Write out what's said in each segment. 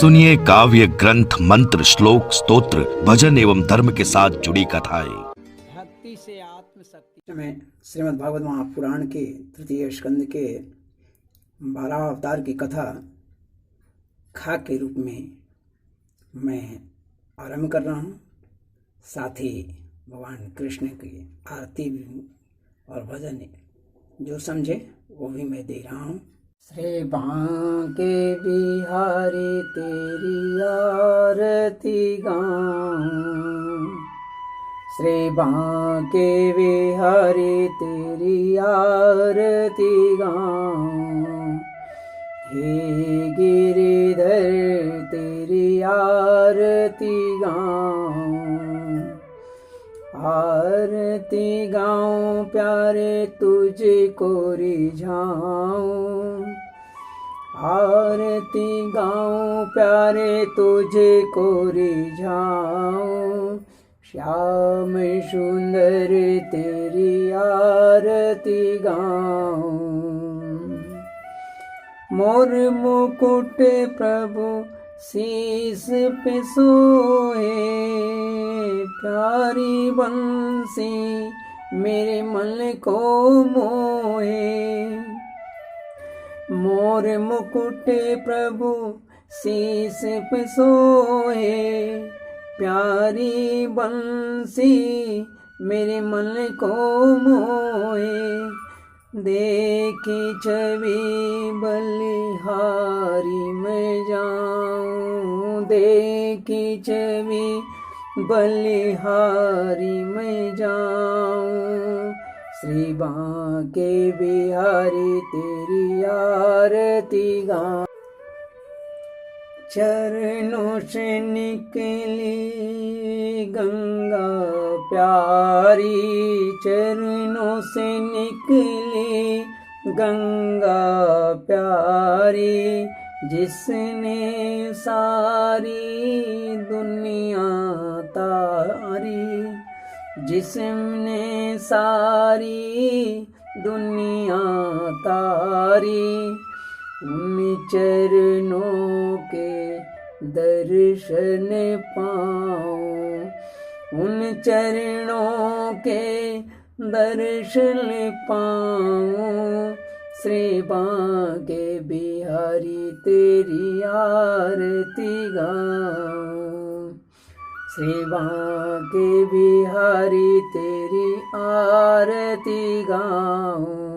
सुनिए काव्य ग्रंथ, मंत्र, श्लोक, स्तोत्र, भजन एवं धर्म के साथ जुड़ी कथाएं। भक्ति से आत्मशक्ति में श्रीमद् भागवत महापुराण के तृतीय स्कंद के 12 अवतार की कथा खाक के रूप में मैं आरंभ कर रहा हूँ। साथ ही भगवान कृष्ण की आरती भी और भजन जो समझे वो भी मैं दे रहा हूँ। श्री बांके बिहारी तेरी आरती गाऊं, श्री बांके बिहारी तेरी आरती गाऊं, हे गिरिधर तेरी आरती गाऊं, आरती गाऊं प्यारे तुझको रिझाऊं, आरती गाऊं प्यारे तुझको रिझाऊं, श्याम सुंदर तेरी आरती गाऊं, मोर मुकुट प्रभु शीस पे सोए, प्यारी बंसी मेरे मन को मोहे, मोर मुकुट प्रभु शीस पे सोए, प्यारी बंसी मेरे मन को मोहे, देखी छवि बलिहारी मैं जाऊं, देखी छवि बलिहारी मैं जाऊं, श्री बांके बिहारी तेरी आरती गाऊं, चरणों से निकली गंगा प्यारी, चरणों से निकली गंगा प्यारी, जिसने सारी दुनिया तारी, जिसने सारी दुनिया तारी, उन चरणों के दर्शन पाऊं, उन चरणों के दर्शन पाऊं, श्री बांके बिहारी तेरी आरती गाऊं, श्री बांके बिहारी तेरी आरती गाऊं,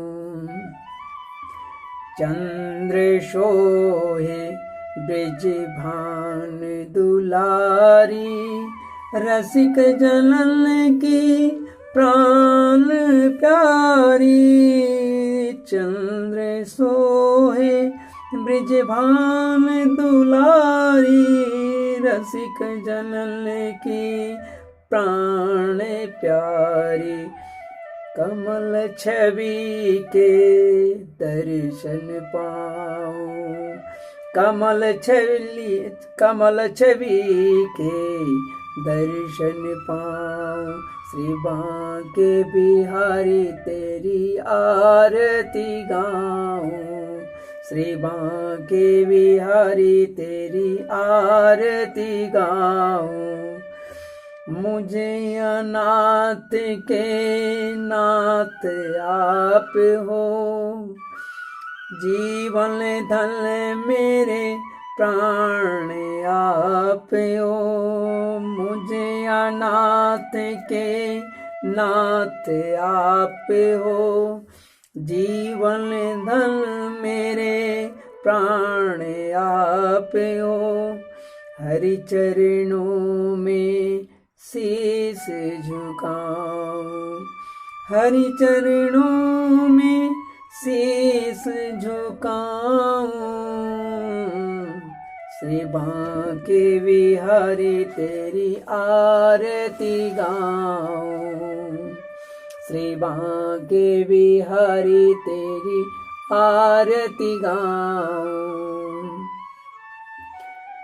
चंद्र सोहे ब्रिज भान दुलारी, रसिक जनन की प्राण प्यारी, चंद्र सोहे ब्रिज भान दुलारी, रसिक जनन की प्राण प्यारी, कमल छवि के दर्शन पाऊं, कमल छवि के दर्शन पाऊं, श्री बांके बिहारी तेरी आरती गाऊं, श्री बांके बिहारी तेरी आरती गाऊं, मुझे अनाथ के नाथ आप हो, जीवन धन मेरे प्राण आप हो, मुझे अनाथ के नाथ आप हो, जीवन धन मेरे प्राण आप हो, हरि चरणों में शीस झुकाऊं, हरि चरणों में शीस झुकाऊं, श्री बांके बिहारी तेरी आरती गाऊं, श्री बांके बिहारी तेरी आरती गाऊं,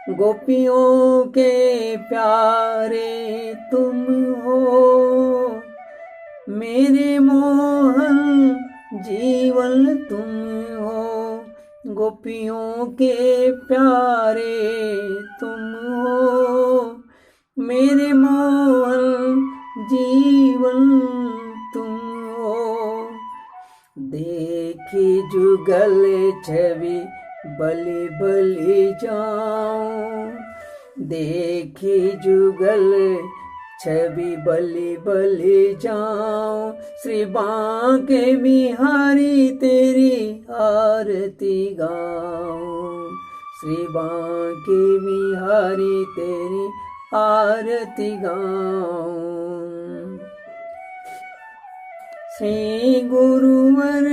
गोपियों के प्यारे तुम हो, मेरे मोहन जीवन तुम हो, गोपियों के प्यारे तुम हो, मेरे मोहन जीवन तुम हो। देखी जुगल छवि बलि बलि जाऊं, देखी जुगल छवि बलि बलि जाऊं। श्री बांके बिहारी तेरी आरती गाऊं, श्री बांके बिहारी तेरी आरती गाऊं। श्री गुरुवर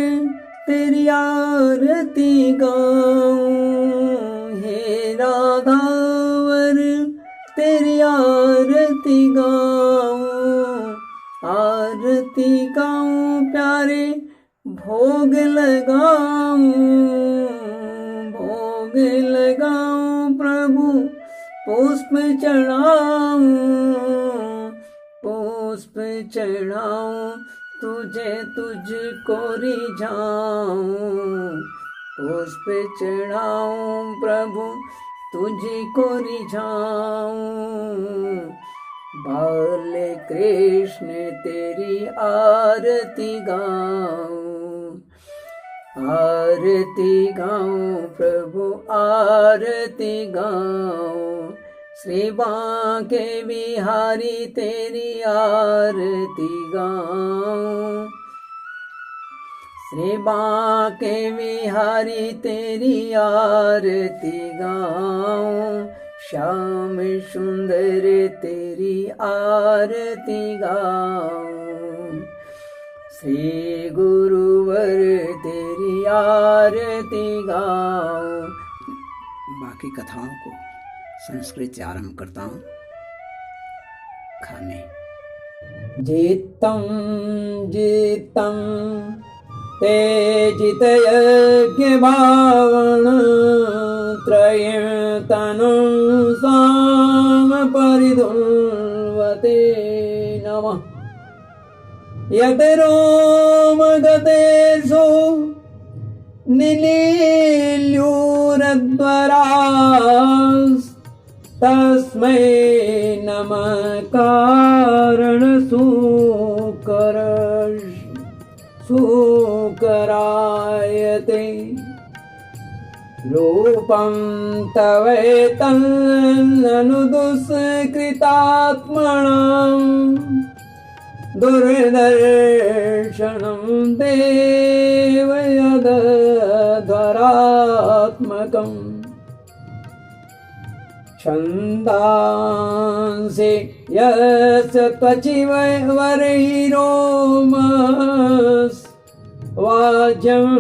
तेरी आरती गाऊं, हे राधावर तेरी आरती गाऊं। आरती गाऊं प्यारे भोग लगाऊं, भोग लगाऊं प्रभु पुष्प चढ़ाऊं, पुष्प चढ़ाऊं तुझे तुझको रिझाऊं, पुष्प चढ़ाऊं प्रभु तुझको रिझाऊं। बाल कृष्ण तेरी आरती गाऊं, आरती गाऊं प्रभु आरती गाऊं। श्री बांके बिहारी तेरी आरती गाऊं, श्री बांके बिहारी तेरी आरती गाऊं। श्याम सुंदर तेरी आरती गाऊं, श्री गुरुवर तेरी आरती गाऊं। बाकी कथाओं को संस्कृत से आरंभ करता हूँ। खाने जीतम जीतम ते जित यज्ञ भावण त्रयं तनु साम परिधुन्वते नमः। यत रोम गतेषु तस्मै नमः कारण सुकरायते। रूपं तवेतन्ननु दुष्कृतात्मनां दुर्दर्शनं देव यदध्वरात्मकम्। छन्दांसि यस्य त्वचि वरहिरोमस् वाज्यं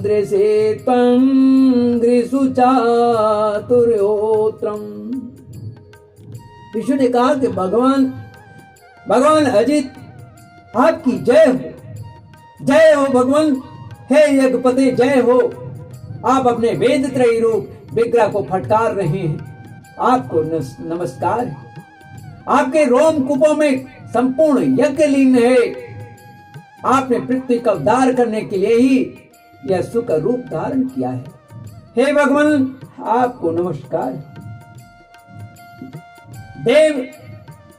दृशे त्वं गृषु चातुर्योत्रम्। विष्णु ने कहा कि भगवान अजित आपकी जय हो भगवान। हे यज्ञपति जय हो। आप अपने वेद त्रयी रूप विग्रह को फटकार रहे हैं। आपको नमस्कार। आपके रोम कूपों में संपूर्ण यज्ञ लीन है। आपने पृथ्वी का उद्धार करने के लिए ही यह सुख रूप धारण किया है। हे भगवान आपको नमस्कार। देव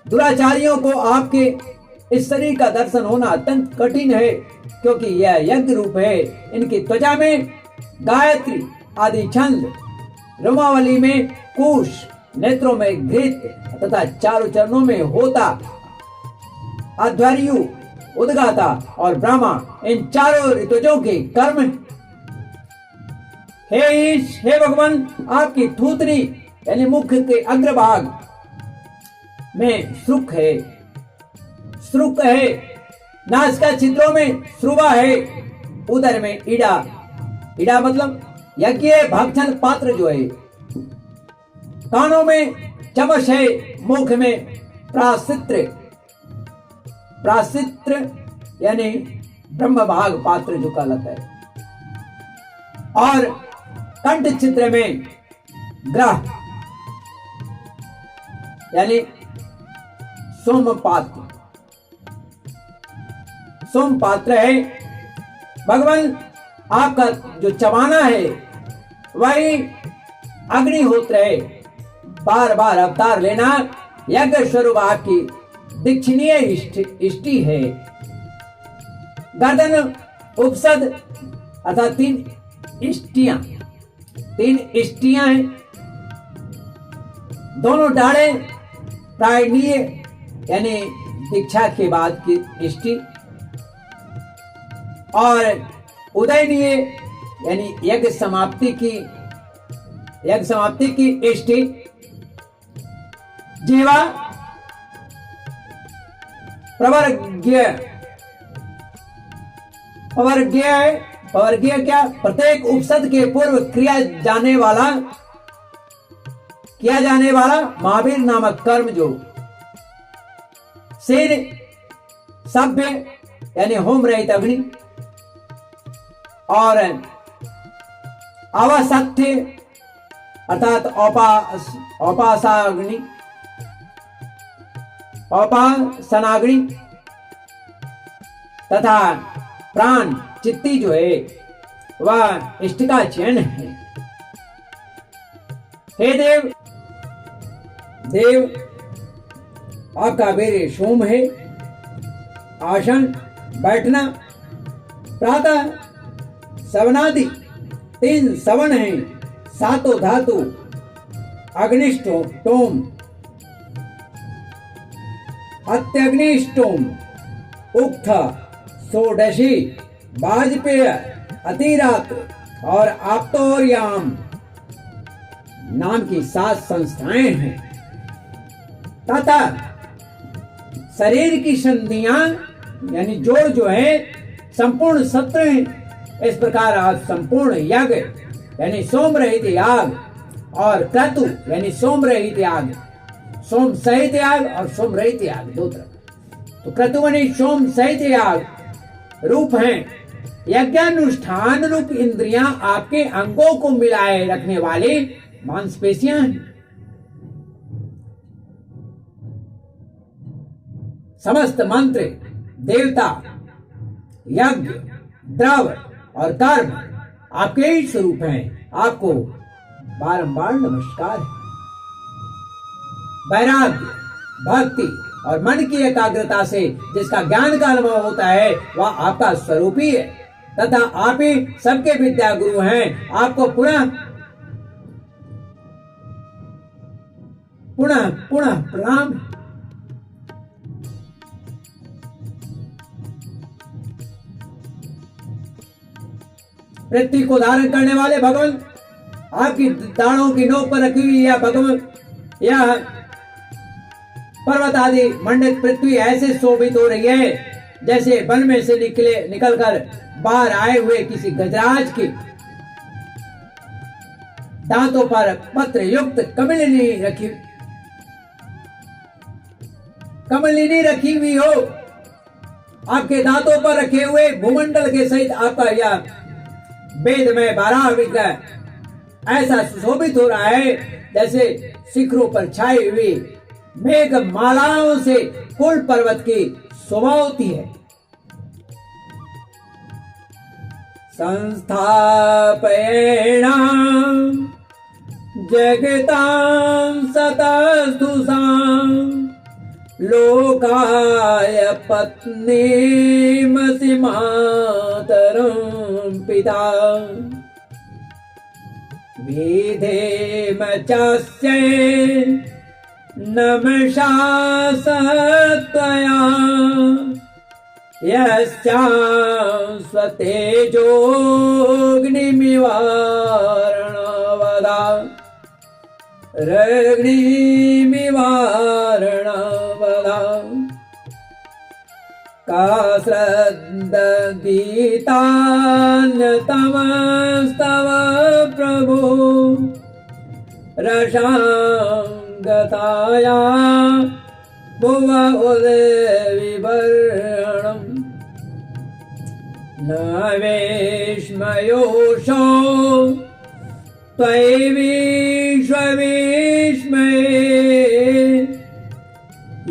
दुराचारियों को आपके इस शरीर का दर्शन होना अत्यंत कठिन है, क्योंकि यह यज्ञ रूप है। इनकी त्वचा में गायत्री आदि छंद, रोमावली में कुश, नेत्रों में घृत तथा चारों चरणों में होता, अध्वर्यु, उद्गाता और ब्रह्मा, इन चारों ऋतुजों के कर्म। हे ईश, हे भगवान आपकी थूतनी यानी मुख के अग्रभाग में श्रुक है, नासिका छिद्रों में श्रुवा है, उदर में ईड़ा मतलब यज्ञ भक्षण पात्र जो है, कानों में चमश है, मुख में प्रासित्र यानी ब्रह्म भाग पात्र जो कहलाता है, और कंठ छिद्र में ग्रह यानी सोम पात्र है। भगवान आपका जो चबाना है वही अग्निहोत्र है। बार बार अवतार लेना यज्ञ स्वरूप आपकी दीक्षणीय इष्टि है। गर्दन उपसद अर्थात तीन इष्टियां हैं। दोनों डाढ़े प्रायणीय यानी दीक्षा के बाद की इष्टि, और उदयनीय यानी यज्ञ समाप्ति की इष्टि। जीवा प्रवर्गीय क्या? प्रत्येक उपसद के पूर्व किया जाने वाला महावीर नामक कर्म जो। सिर सभ्य यानी होम रहित अग्नि, और अवसत्य अर्थात औपासनाग्नि तथा प्राण चित्ती जो है वह इष्ट का चयन है। हे देव आपका वीर्य सोम है। आसन बैठना प्रातः सवनादि 3 सवन है। सातों धातु अग्निष्टोम अत्यग्निष्टोम उक्त षोडशी वाजपेय अतिरात और आप्तोर्याम नाम की 7 संस्थाएं हैं तथा शरीर की संधियां यानी जोड़ जो है संपूर्ण 17 हैं। इस प्रकार आज संपूर्ण यज्ञ यानी सोम रहित याग और क्रतु यानी सोम रहित याग, सोम सहित याग और सोम रहित याग दो तरह। तो क्रतु यानी सोम सहित याग रूप हैं। यज्ञानुष्ठान रूप इंद्रियां आपके अंगों को मिलाए रखने वाली मांसपेशियां हैं। समस्त मंत्र, देवता, यज्ञ, द्रव और कर्म आपके ही स्वरूप हैं। आपको बारंबार नमस्कार है। वैराग्य, भक्ति और मन की एकाग्रता से जिसका ज्ञान का अनुभव होता है वह आपका स्वरूप ही है तथा आप ही सबके विद्या गुरु हैं। आपको पुनः प्रणाम। पृथ्वी को धारण करने वाले भगवान, आपकी दाढ़ों की नोक पर रखी हुई यह भगवान, यह पर्वत आदि मंडित पृथ्वी ऐसे शोभित हो रही है जैसे वन में से निकलकर बाहर आए हुए किसी गजराज की दांतों पर पत्र युक्त कमलिनी रखी हुई हो। आपके दांतों पर रखे हुए भूमंडल के सहित आपका यह वेद में 12 विग्रह ऐसा सुशोभित हो रहा है जैसे शिखरों पर छाई हुई मेघ मालाओं से कुल पर्वत की शोभा होती है। संस्थापयेणां जगतां सतस्तुषां लोकाय पत्नीमसि मातरं पिता विधेम चास्यै नमसा सत्वया यस्यास्वतेजोऽग्निमिवारणवदा रग्निमिवारणवदा का श्रद्दगीतान्यतमस्तव प्रभो रसांगताया भुव उदविवर्णम् न वेश्मयोषो त्वयि विश्वविस्मये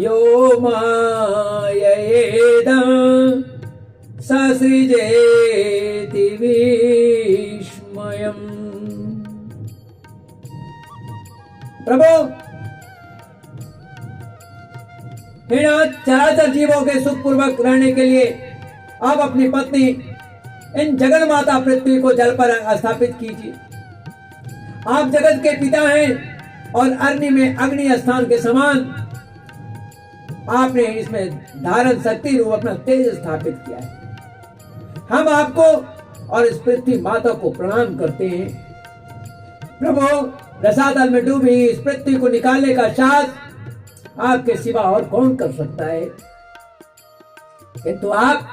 यो माययेदं ससृजेति विस्मयम्। प्रभु इन चराचर जीवों के सुखपूर्वक रहने के लिए आप अपनी पत्नी इन जगन माता पृथ्वी को जल पर स्थापित कीजिए। आप जगत के पिता हैं और अग्नि में अग्नि स्थान के समान आपने इसमें धारण शक्ति रूप अपना तेज स्थापित किया है। हम आपको और इस पृथ्वी माता को प्रणाम करते हैं। प्रभु रसातल में डूबी इस पृथ्वी को निकालने का साहस आपके सिवा और कौन कर सकता है? किंतु आप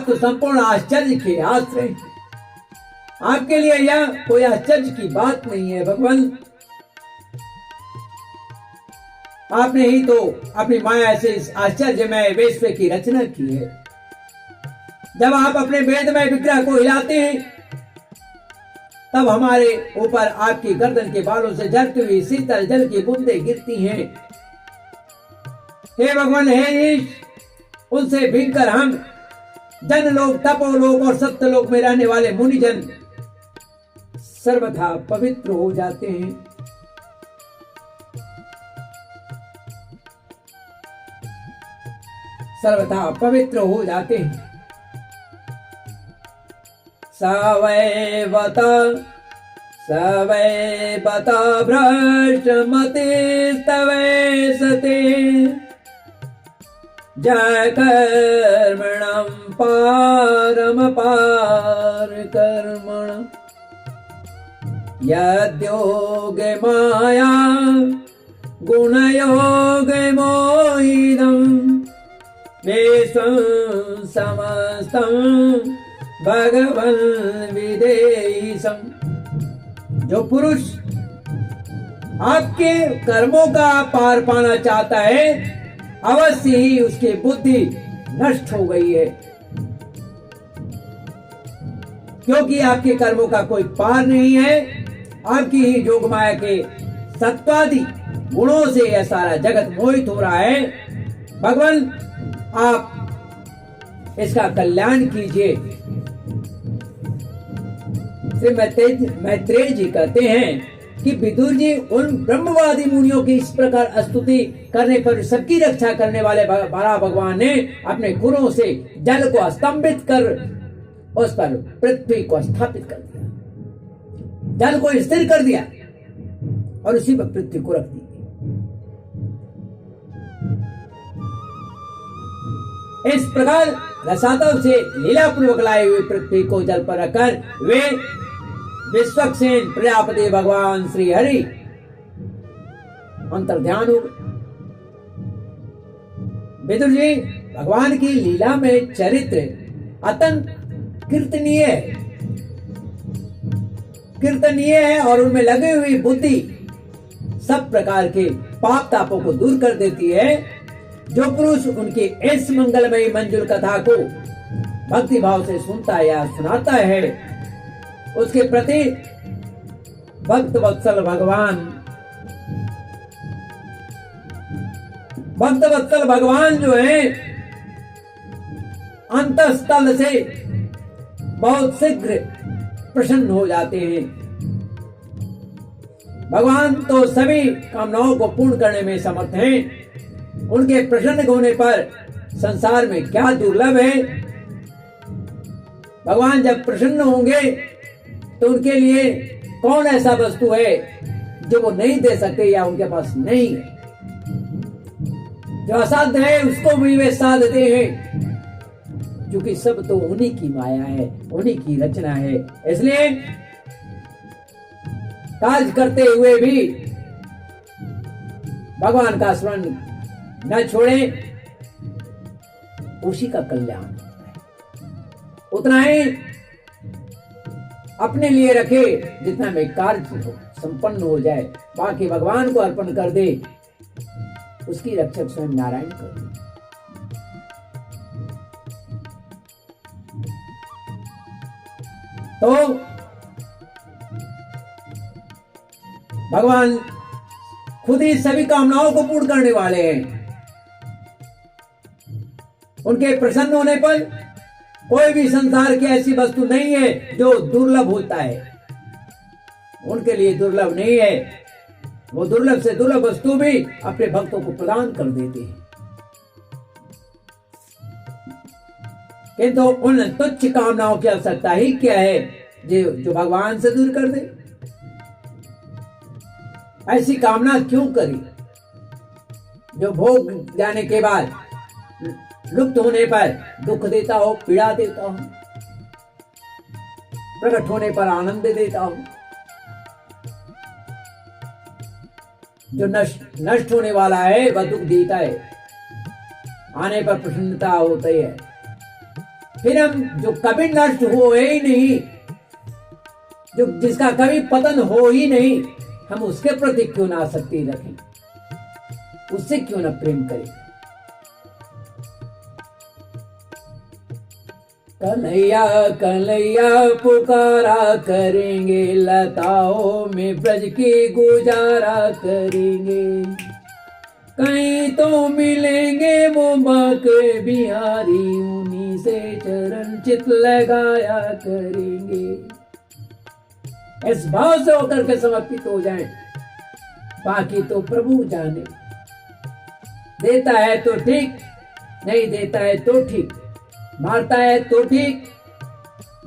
तो संपूर्ण आश्चर्य के आश्रय हैं। आपके लिए यह कोई आश्चर्य की बात नहीं है भगवान। आपने ही तो अपनी माया से इस आश्चर्यमय विश्व की रचना की है। जब आप अपने वेदमय विग्रह को हिलाते हैं तब हमारे ऊपर आपकी गर्दन के बालों से झरती हुई शीतल जल की बूंदें गिरती हैं। हे भगवान, हे ईश, उनसे भीगकर हम जनलोक, तपोलोक और सत्यलोक में रहने वाले मुनिजन सर्वथा पवित्र हो जाते हैं। सर्वथा पवित्र हो जाते हैं। सवैवत भ्रष्टमतिस्तवै सते जय कर्मणं पारमपार कर्मण यद्योगे माया गुणयोगे मोहिदम् विश्वं समस्तं भगवन् विदेशम। जो पुरुष आपके कर्मों का पार पाना चाहता है अवश्य ही उसकी बुद्धि नष्ट हो गई है, क्योंकि आपके कर्मों का कोई पार नहीं है। आपकी ही जोग माया के सत्वादि गुणों से यह सारा जगत मोहित हो रहा है। भगवान, आप इसका कल्याण कीजिए। श्री मैत्रेय जी कहते हैं कि विदुर जी उन ब्रह्मवादी मुनियों की इस प्रकार स्तुति करने पर सबकी रक्षा करने वाले बड़ा भगवान ने अपने गुणों से जल को स्तंभित कर उस पर पृथ्वी को स्थापित कर दिया, जल को स्थिर कर दिया और उसी पर पृथ्वी को रख दी। इस प्रकार रसातल से लीला पूर्वक लाए हुए पृथ्वी को जल पर रखकर वे विश्वक्सेन प्रजापति भगवान श्री हरि अंतर्ध्यान हो गए। विदुर जी, भगवान की लीला में चरित्र अत्यंत कीर्तनीय है और उनमें लगी हुई बुद्धि सब प्रकार के पाप तापों को दूर कर देती है। जो पुरुष उनकी इस मंगलमयी मंजुल कथा को भक्ति भाव से सुनता या सुनाता है उसके प्रति भक्त वत्सल भगवान जो है अंतःस्थल से बहुत शीघ्र प्रसन्न हो जाते हैं। भगवान तो सभी कामनाओं को पूर्ण करने में समर्थ हैं। उनके प्रसन्न होने पर संसार में क्या दुर्लभ है। भगवान जब प्रसन्न होंगे तो उनके लिए कौन ऐसा वस्तु है जो वो नहीं दे सकते या उनके पास नहीं है। जो असाध्य है उसको भी वे साधते हैं, क्योंकि सब तो उन्हीं की माया है, उन्हीं की रचना है। इसलिए कार्य करते हुए भी भगवान का स्मरण न छोड़े, उसी का कल्याण होता है। उतना ही अपने लिए रखे जितना में कार्य हो संपन्न हो जाए, बाकी भगवान को अर्पण कर दे। उसकी रक्षक स्वयं नारायण कर दे। तो भगवान खुद ही सभी कामनाओं को पूर्ण करने वाले हैं। उनके प्रसन्न होने पर कोई भी संसार की ऐसी वस्तु नहीं है जो दुर्लभ होता है। उनके लिए दुर्लभ नहीं है। वो दुर्लभ से दुर्लभ वस्तु भी अपने भक्तों को प्रदान कर देते हैं, किंतु उन तुच्छ कामनाओं की आवश्यकता ही क्या है जो भगवान से दूर कर दे। ऐसी कामना क्यों करी जो भोग जाने के बाद लुप्त होने पर दुख देता हो, पीड़ा देता हो, प्रकट होने पर आनंद देता हो, जो नष्ट होने वाला है वह दुख देता है, आने पर प्रसन्नता होती है। फिर हम जो कभी नष्ट हो ही नहीं, जो जिसका कभी पतन हो ही नहीं, हम उसके प्रति क्यों ना आसक्ति रखें, उससे क्यों ना प्रेम करें। कन्हैया कन्हैया पुकारा करेंगे, लताओं में ब्रज की गुजारा करेंगे, कहीं तो मिलेंगे वो बाके बिहारी, उन्हीं से चरण चित लगाया करेंगे। इस भाव से होकर के समर्पित हो जाएं, बाकी तो प्रभु जाने। देता है तो ठीक, नहीं देता है तो ठीक, मारता है तो ठीक,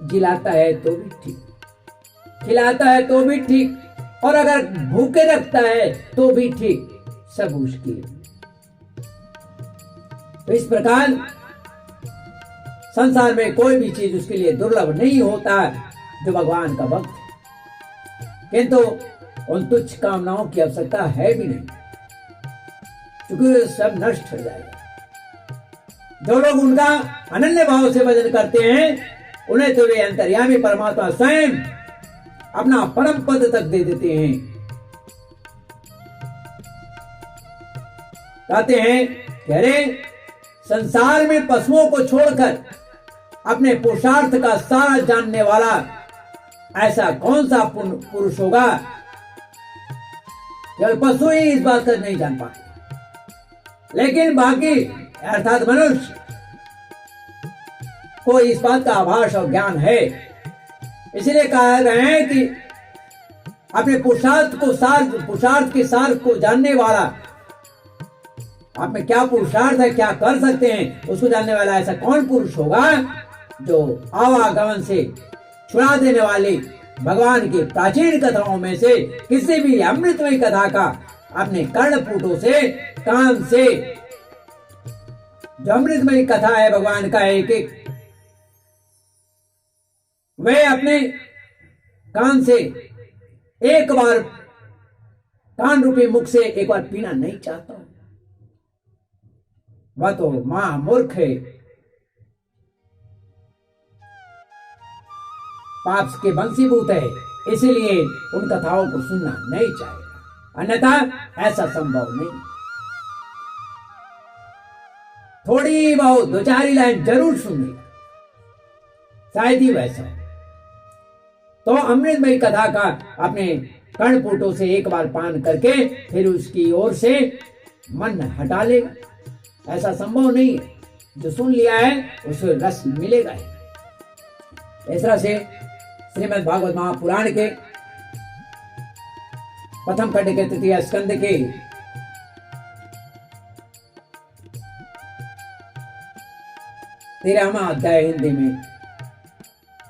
जिलाता है तो भी ठीक, खिलाता है तो भी ठीक, और अगर भूखे रखता है तो भी ठीक, सब उसकी। तो इस प्रकार संसार में कोई भी चीज उसके लिए दुर्लभ नहीं होता जो भगवान का भक्त है, किंतु उन तुच्छ कामनाओं की आवश्यकता है भी नहीं, क्योंकि सब नष्ट हो जाएगा। जो लोग उनका अनन्य भाव से भजन करते हैं, उन्हें तो वे अंतर्यामी परमात्मा स्वयं अपना परम पद तक दे देते हैं। कहते हैं कि अरे संसार में पशुओं को छोड़कर अपने पुरुषार्थ का सारा जानने वाला ऐसा कौन सा पुरुष होगा। केवल पशु ही इस बात का नहीं जान पाते, लेकिन बाकी अर्थात मनुष्य को इस बात का आभास और ज्ञान है। इसलिए कहा गए हैं कि अपने पुरुषार्थ के सार को जानने वाला, आप में क्या पुरुषार्थ है, क्या कर सकते हैं, उसको जानने वाला ऐसा कौन पुरुष होगा जो आवागमन से छुड़ा देने वाली भगवान की प्राचीन कथाओं में से किसी भी अमृतमय कथा का अपने कर्णपुटों से, कान से, जो अमृतमय कथा है भगवान का एक एक, वे अपने कान से एक बार, कान रूपी मुख से एक बार पीना नहीं चाहता, वह तो महामूर्ख है, पाप के वंशीभूत है, इसीलिए उन कथाओं को सुनना नहीं चाहेगा, अन्यथा ऐसा संभव नहीं। थोड़ी बहुत दो चार लाइन जरूर सुनेगा, शायद ही वैसा। तो अमृतमयी कथा का अपने कर्णपुटों से एक बार पान करके फिर उसकी ओर से मन हटा लेगा, ऐसा संभव नहीं है। जो सुन लिया है उसे रस मिलेगा ही। इस तरह से श्रीमद् भागवत महापुराण के प्रथम खंड के तृतीय स्कंद के 13वां अध्याय हिंदी में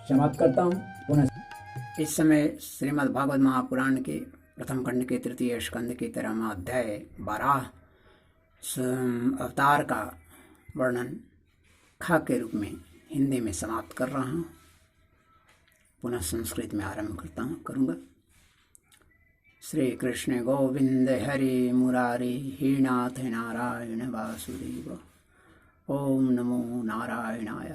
समाप्त करता हूं। पुनः इस समय श्रीमद् भागवत महापुराण के प्रथम खंड के तृतीय स्कंद के 13वां अध्याय 12 अवतार का वर्णन खा के रूप में हिंदी में समाप्त कर रहा हूँ। पुनः संस्कृत में आरंभ करूँगा। श्री कृष्ण गोविंद हरि मुरारी हे नाथ नारायण वासुदेव। ओम नमो नारायणाय।